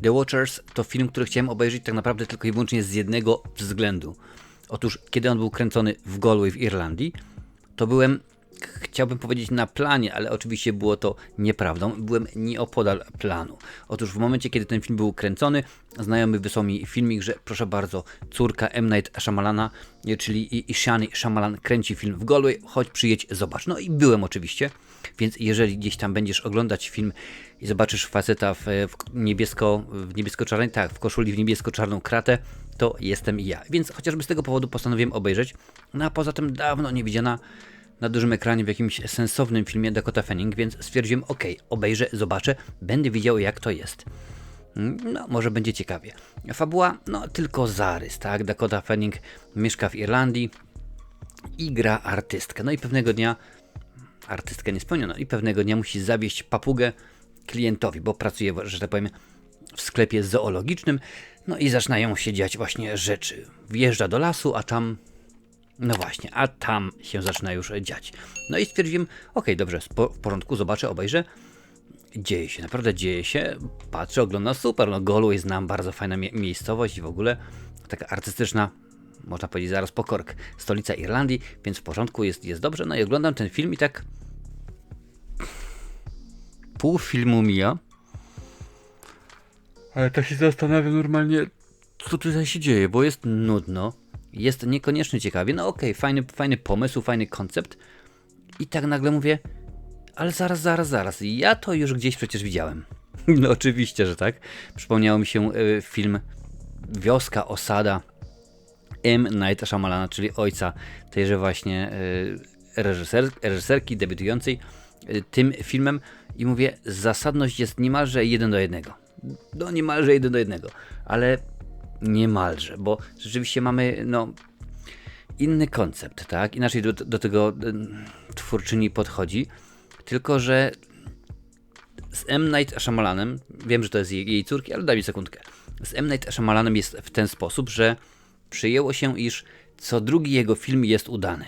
The Watchers to film, który chciałem obejrzeć tak naprawdę tylko i wyłącznie z jednego względu. Otóż, kiedy on był kręcony w Galway w Irlandii, to byłem, chciałbym powiedzieć, na planie, ale oczywiście było to nieprawdą. Byłem nieopodal planu. Otóż w momencie, kiedy ten film był kręcony, znajomy wysłał mi filmik, że proszę bardzo, córka M. Night Shyamalana, czyli Ishani Shyamalan, kręci film w Galway, chodź przyjedź, zobacz. No i byłem oczywiście, więc jeżeli gdzieś tam będziesz oglądać film i zobaczysz faceta w niebiesko-czarnej, tak, w koszuli w niebiesko-czarną kratę, to jestem ja. Więc chociażby z tego powodu postanowiłem obejrzeć. No a poza tym dawno nie widziana na dużym ekranie w jakimś sensownym filmie Dakota Fanning, więc stwierdziłem, obejrzę, zobaczę, będę wiedział jak to jest. No, może będzie ciekawie. Fabuła, no tylko zarys, tak? Dakota Fanning mieszka w Irlandii i gra artystkę. No i pewnego dnia, artystkę nie spełniono, i pewnego dnia musi zawieźć papugę klientowi, bo pracuje, że tak powiem, w sklepie zoologicznym. No i zaczynają się dziać właśnie rzeczy. Wjeżdża do lasu, a tam... No właśnie, a tam się zaczyna już dziać. No i stwierdziłem, dobrze, w porządku, zobaczę, obejrzę. Dzieje się, naprawdę dzieje się. Patrzę, oglądam, super, no Galway znam, bardzo fajna miejscowość i w ogóle taka artystyczna, można powiedzieć zaraz po Cork, stolica Irlandii, więc w porządku, jest dobrze. No i oglądam ten film i tak pół filmu mija. Ale tak się zastanawiam normalnie, co tutaj się dzieje, bo jest nudno. Jest niekoniecznie ciekawie, no fajny pomysł, fajny koncept i tak nagle mówię, ale zaraz, ja to już gdzieś przecież widziałem. No oczywiście, że tak. Przypomniało mi się film Wioska, osada M. Night Shyamalana, czyli ojca tejże właśnie reżyserki debiutującej tym filmem i mówię, zasadność jest niemalże 1:1. No niemalże 1:1, ale niemalże, bo rzeczywiście mamy inny koncept, tak? Inaczej do tego twórczyni podchodzi, tylko że z M. Night Shyamalanem, wiem, że to jest jej córki, ale daj mi sekundkę. Z M. Night Shyamalanem jest w ten sposób, że przyjęło się, iż co drugi jego film jest udany.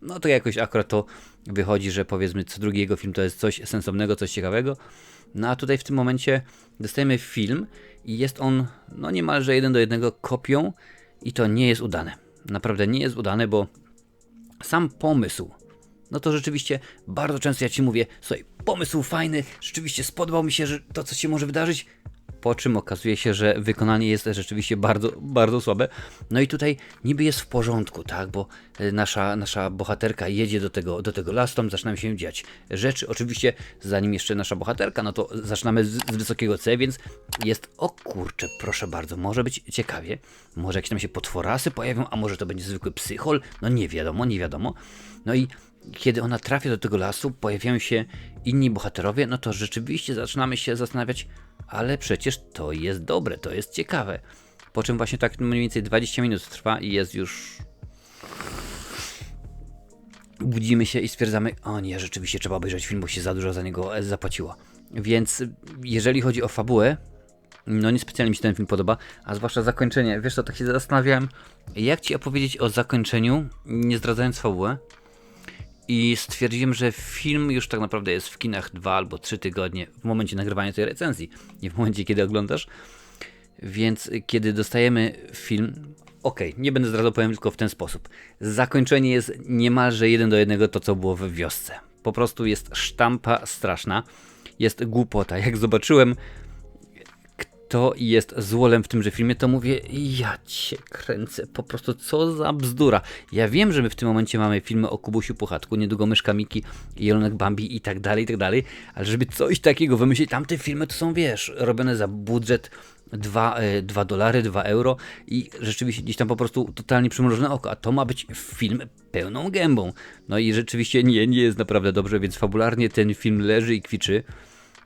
No to jakoś akurat to wychodzi, że powiedzmy co drugi jego film to jest coś sensownego, coś ciekawego. No a tutaj w tym momencie dostajemy film i jest on niemalże 1:1 kopią i to nie jest udane. Naprawdę nie jest udane, bo sam pomysł, no to rzeczywiście bardzo często ja ci mówię, słuchaj, pomysł fajny, rzeczywiście spodobał mi się, że to co się może wydarzyć, po czym okazuje się, że wykonanie jest rzeczywiście bardzo, bardzo słabe. No i tutaj niby jest w porządku, tak, bo nasza bohaterka jedzie do tego lasu, tam zaczynają się dziać rzeczy. Oczywiście zanim jeszcze nasza bohaterka, no to zaczynamy z wysokiego C, więc jest, o kurczę, proszę bardzo, może być ciekawie. Może jakieś tam się potworasy pojawią, a może to będzie zwykły psychol, no nie wiadomo. No i kiedy ona trafia do tego lasu, pojawiają się inni bohaterowie, no to rzeczywiście zaczynamy się zastanawiać, ale przecież to jest dobre, to jest ciekawe. Po czym właśnie tak mniej więcej 20 minut trwa i jest już... Budzimy się i stwierdzamy, o nie, rzeczywiście trzeba obejrzeć film, bo się za dużo za niego zapłaciło. Więc jeżeli chodzi o fabułę, no niespecjalnie mi się ten film podoba, a zwłaszcza zakończenie. Wiesz co, tak się zastanawiałem, jak ci opowiedzieć o zakończeniu, nie zdradzając fabułę. I stwierdziłem, że film już tak naprawdę jest w kinach 2 albo 3 tygodnie w momencie nagrywania tej recenzji, nie w momencie kiedy oglądasz. Więc kiedy dostajemy film, nie będę zdradzał, powiem tylko w ten sposób. Zakończenie jest niemalże 1:1 to, co było w Wiosce. Po prostu jest sztampa straszna, jest głupota. Jak zobaczyłem, kto jest złolem w tymże filmie, to mówię, ja cię kręcę, po prostu co za bzdura. Ja wiem, że my w tym momencie mamy filmy o Kubusiu Puchatku, niedługo Myszka Miki, Jelonek Bambi i tak dalej, ale żeby coś takiego wymyślić, tamte filmy to są, wiesz, robione za budżet $2, €2 i rzeczywiście gdzieś tam po prostu totalnie przymrużone oko, a to ma być film pełną gębą. No i rzeczywiście nie jest naprawdę dobrze, więc fabularnie ten film leży i kwiczy.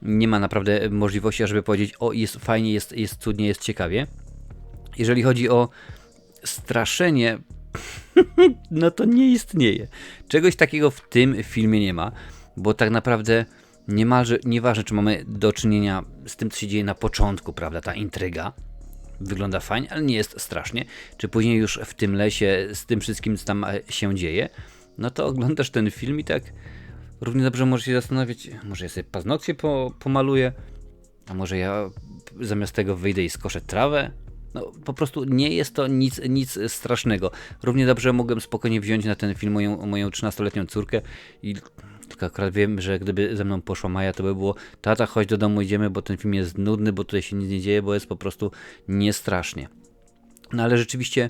Nie ma naprawdę możliwości, żeby powiedzieć, jest fajnie, jest cudnie, jest ciekawie. Jeżeli chodzi o straszenie, no to nie istnieje. Czegoś takiego w tym filmie nie ma, bo tak naprawdę nieważne, czy mamy do czynienia z tym, co się dzieje na początku, prawda, ta intryga wygląda fajnie, ale nie jest strasznie. Czy później już w tym lesie, z tym wszystkim, co tam się dzieje, no to oglądasz ten film i tak równie dobrze możesz się zastanowić, może ja sobie paznokcie pomaluję, a może ja zamiast tego wyjdę i skoszę trawę. No po prostu nie jest to nic strasznego. Równie dobrze mogłem spokojnie wziąć na ten film moją 13-letnią córkę i tylko akurat wiem, że gdyby ze mną poszła Maja, to by było: tata, chodź do domu, idziemy, bo ten film jest nudny, bo tutaj się nic nie dzieje, bo jest po prostu niestrasznie. No ale rzeczywiście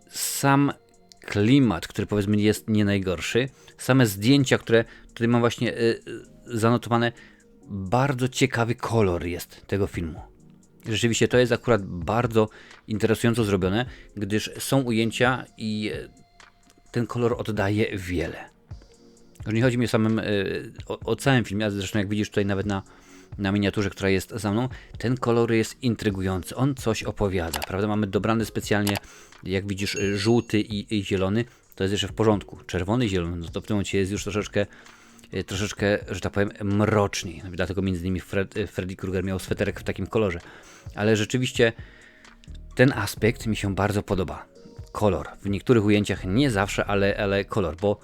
sam klimat, który powiedzmy jest nie najgorszy, same zdjęcia, które tutaj mam właśnie zanotowane, bardzo ciekawy kolor jest tego filmu. Rzeczywiście to jest akurat bardzo interesująco zrobione, gdyż są ujęcia i ten kolor oddaje wiele. Nie chodzi mi o całym filmie, a zresztą jak widzisz tutaj nawet na miniaturze, która jest za mną, ten kolor jest intrygujący, on coś opowiada, prawda? Mamy dobrany specjalnie, jak widzisz, żółty i zielony, to jest jeszcze w porządku. Czerwony i zielony, no to w tym momencie jest już troszeczkę, że tak powiem, mroczniej. Dlatego między innymi Freddy Krueger miał sweterek w takim kolorze. Ale rzeczywiście ten aspekt mi się bardzo podoba. Kolor. W niektórych ujęciach nie zawsze, ale kolor, bo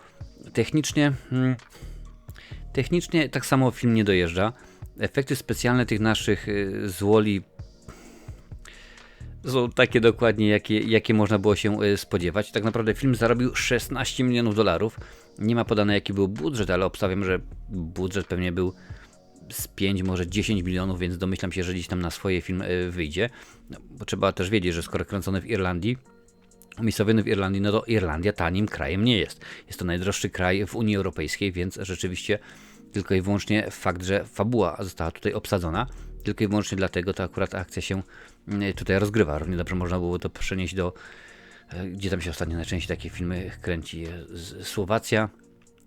technicznie tak samo film nie dojeżdża. Efekty specjalne tych naszych złoli są takie dokładnie, jakie można było się spodziewać. Tak naprawdę film zarobił $16 milionów. Nie ma podane, jaki był budżet, ale obstawiam, że budżet pewnie był z 5, może 10 milionów, więc domyślam się, że gdzieś tam na swoje film wyjdzie. No, bo trzeba też wiedzieć, że skoro kręcony w Irlandii, umiejscowiony w Irlandii, no to Irlandia tanim krajem nie jest. Jest to najdroższy kraj w Unii Europejskiej, więc rzeczywiście tylko i wyłącznie fakt, że fabuła została tutaj obsadzona, tylko i wyłącznie dlatego to akurat akcja się tutaj rozgrywa. Równie dobrze można było to przenieść do, gdzie tam się ostatnio najczęściej takie filmy kręci, Słowacja,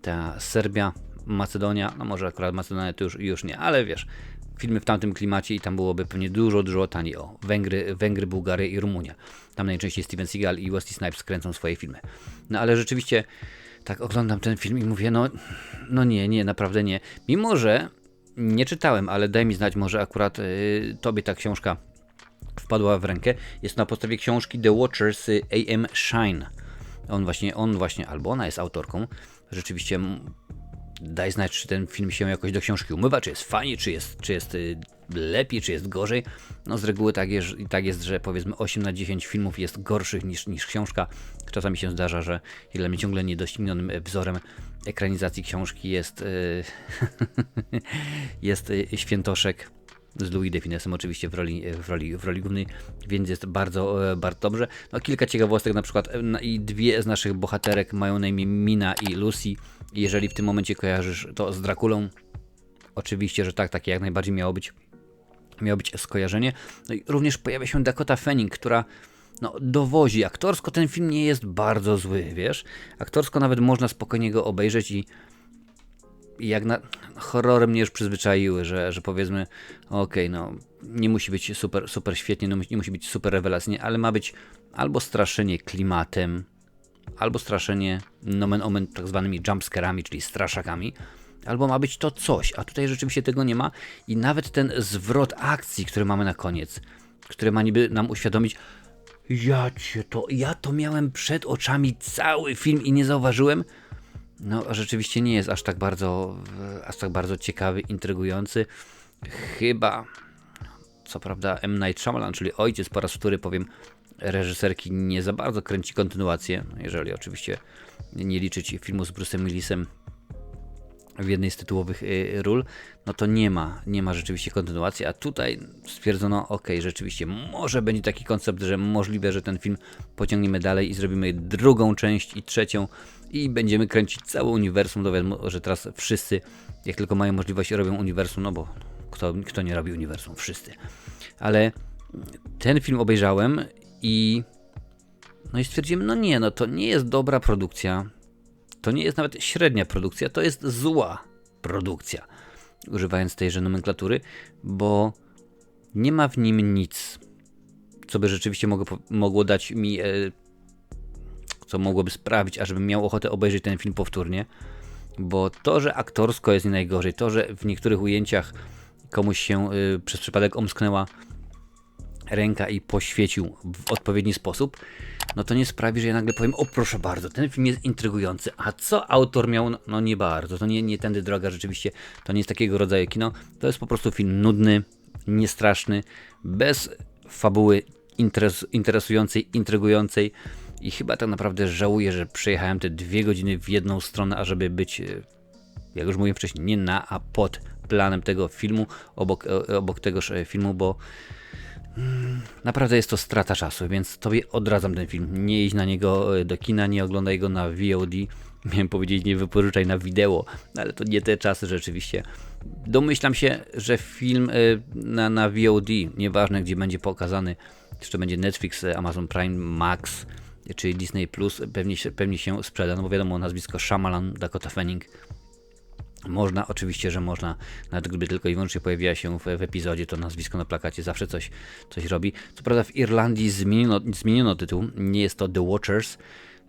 ta Serbia, Macedonia, no może akurat Macedonia to już nie, ale wiesz, filmy w tamtym klimacie i tam byłoby pewnie dużo taniej. O, Węgry, Bułgary i Rumunia. Tam najczęściej Steven Seagal i Wesley Snipes kręcą swoje filmy. No ale rzeczywiście tak oglądam ten film i mówię, no nie, naprawdę nie. Mimo że nie czytałem, ale daj mi znać, może akurat tobie ta książka wpadła w rękę. Jest na podstawie książki The Watchers A.M. Shine. On właśnie, albo ona jest autorką. Rzeczywiście daj znać, czy ten film się jakoś do książki umywa, czy jest fajnie, czy jest lepiej, czy jest gorzej. No z reguły tak jest, że powiedzmy 8 na 10 filmów jest gorszych niż książka. Czasami się zdarza, że dla mnie ciągle niedoścignionym wzorem ekranizacji książki jest jest Świętoszek z Louis de Finesem, oczywiście w roli głównej, więc jest bardzo dobrze. No, kilka ciekawostek, na przykład i dwie z naszych bohaterek mają na imię Mina i Lucy. Jeżeli w tym momencie kojarzysz to z Drakulą, oczywiście, że tak, takie jak najbardziej miało być skojarzenie. No i również pojawia się Dakota Fanning, która dowozi. Aktorsko ten film nie jest bardzo zły, wiesz? Aktorsko nawet można spokojnie go obejrzeć i jak na horrory mnie już przyzwyczaiły, że powiedzmy nie musi być super świetnie, nie musi być super rewelacyjnie, ale ma być albo straszenie klimatem, albo straszenie nomen omen tak zwanymi jumpscarami, czyli straszakami, albo ma być to coś, a tutaj rzeczywiście tego nie ma i nawet ten zwrot akcji, który mamy na koniec, który ma niby nam uświadomić, ja to miałem przed oczami cały film i nie zauważyłem. No rzeczywiście nie jest aż tak bardzo ciekawy, intrygujący. Chyba, co prawda, M. Night Shyamalan, czyli ojciec po raz wtóry, powiem, reżyserki, nie za bardzo kręci kontynuację, jeżeli oczywiście nie liczyć filmu z Bruce'em Willisem w jednej z tytułowych ról, no to nie ma rzeczywiście kontynuacji, a tutaj stwierdzono, rzeczywiście może będzie taki koncept, że możliwe, że ten film pociągniemy dalej i zrobimy drugą część i trzecią i będziemy kręcić całe uniwersum. No wiadomo, że teraz wszyscy, jak tylko mają możliwość, robią uniwersum, no bo kto nie robi uniwersum? Wszyscy. Ale ten film obejrzałem i stwierdziłem, to nie jest dobra produkcja. To nie jest nawet średnia produkcja, to jest zła produkcja, używając tejże nomenklatury, bo nie ma w nim nic, co by rzeczywiście mogło dać mi, co mogłoby sprawić, ażebym miał ochotę obejrzeć ten film powtórnie, bo to, że aktorsko jest nie najgorzej, to, że w niektórych ujęciach komuś się przez przypadek omsknęła ręka i poświecił w odpowiedni sposób, no to nie sprawi, że ja nagle powiem, o proszę bardzo, ten film jest intrygujący, a co autor miał, no nie bardzo, to nie tędy droga, rzeczywiście, to nie jest takiego rodzaju kino, to jest po prostu film nudny, niestraszny, bez fabuły interesującej, intrygującej i chyba tak naprawdę żałuję, że przejechałem te 2 godziny w jedną stronę, ażeby być, jak już mówiłem wcześniej, nie na, a pod planem tego filmu, obok tegoż filmu, bo naprawdę jest to strata czasu, więc tobie odradzam ten film. Nie idź na niego do kina, nie oglądaj go na VOD. Miałem powiedzieć, nie wypożyczaj na wideo, ale to nie te czasy rzeczywiście. Domyślam się, że film na VOD, nieważne gdzie będzie pokazany, czy to będzie Netflix, Amazon Prime, Max, czy Disney Plus, pewnie się sprzeda, no bo wiadomo, nazwisko Shyamalan, Dakota Fanning. Można, oczywiście, że można, nawet gdyby tylko i wyłącznie pojawiła się w epizodzie, to nazwisko na plakacie zawsze coś robi. Co prawda w Irlandii zmieniono tytuł, nie jest to The Watchers,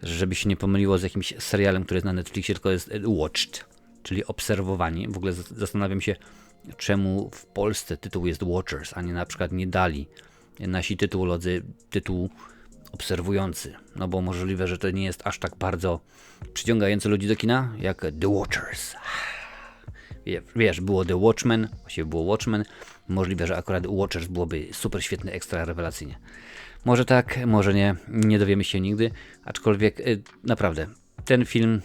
żeby się nie pomyliło z jakimś serialem, który jest na Netflixie, tylko jest Watched, czyli obserwowani. W ogóle zastanawiam się, czemu w Polsce tytuł jest Watchers, a nie na przykład nie dali nasi tytułolodzy tytuł obserwujący, no bo możliwe, że to nie jest aż tak bardzo przyciągające ludzi do kina, jak The Watchers. Wiesz, było The Watchmen, właściwie było Watchmen, możliwe, że akurat Watchers byłoby super świetny, ekstra rewelacyjnie. Może tak, może nie, nie dowiemy się nigdy, aczkolwiek naprawdę, ten film,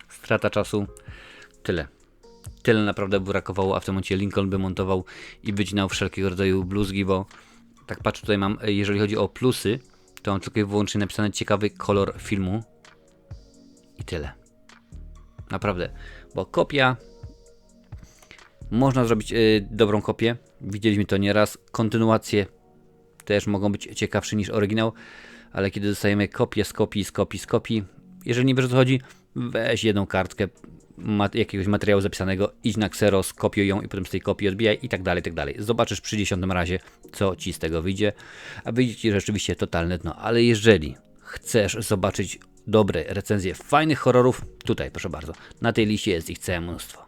strata czasu, tyle. Tyle naprawdę brakowało, a w tym momencie Lincoln by montował i wycinał wszelkiego rodzaju bluzgi, bo tak patrzę, tutaj mam, jeżeli chodzi o plusy, to mam tylko i wyłącznie napisane ciekawy kolor filmu i tyle. Naprawdę, bo kopia, można zrobić dobrą kopię, widzieliśmy to nieraz, kontynuacje też mogą być ciekawsze niż oryginał, ale kiedy dostajemy kopię z kopii, jeżeli nie wiesz o co chodzi, weź jedną kartkę jakiegoś materiału zapisanego, idź na Xero, skopiuj ją i potem z tej kopii odbijaj i tak dalej, tak dalej. Zobaczysz przy 10 razie, co ci z tego wyjdzie, a wyjdzie ci rzeczywiście totalne dno, ale jeżeli chcesz zobaczyć dobre recenzje fajnych horrorów, tutaj proszę bardzo, na tej liście jest ich całe mnóstwo.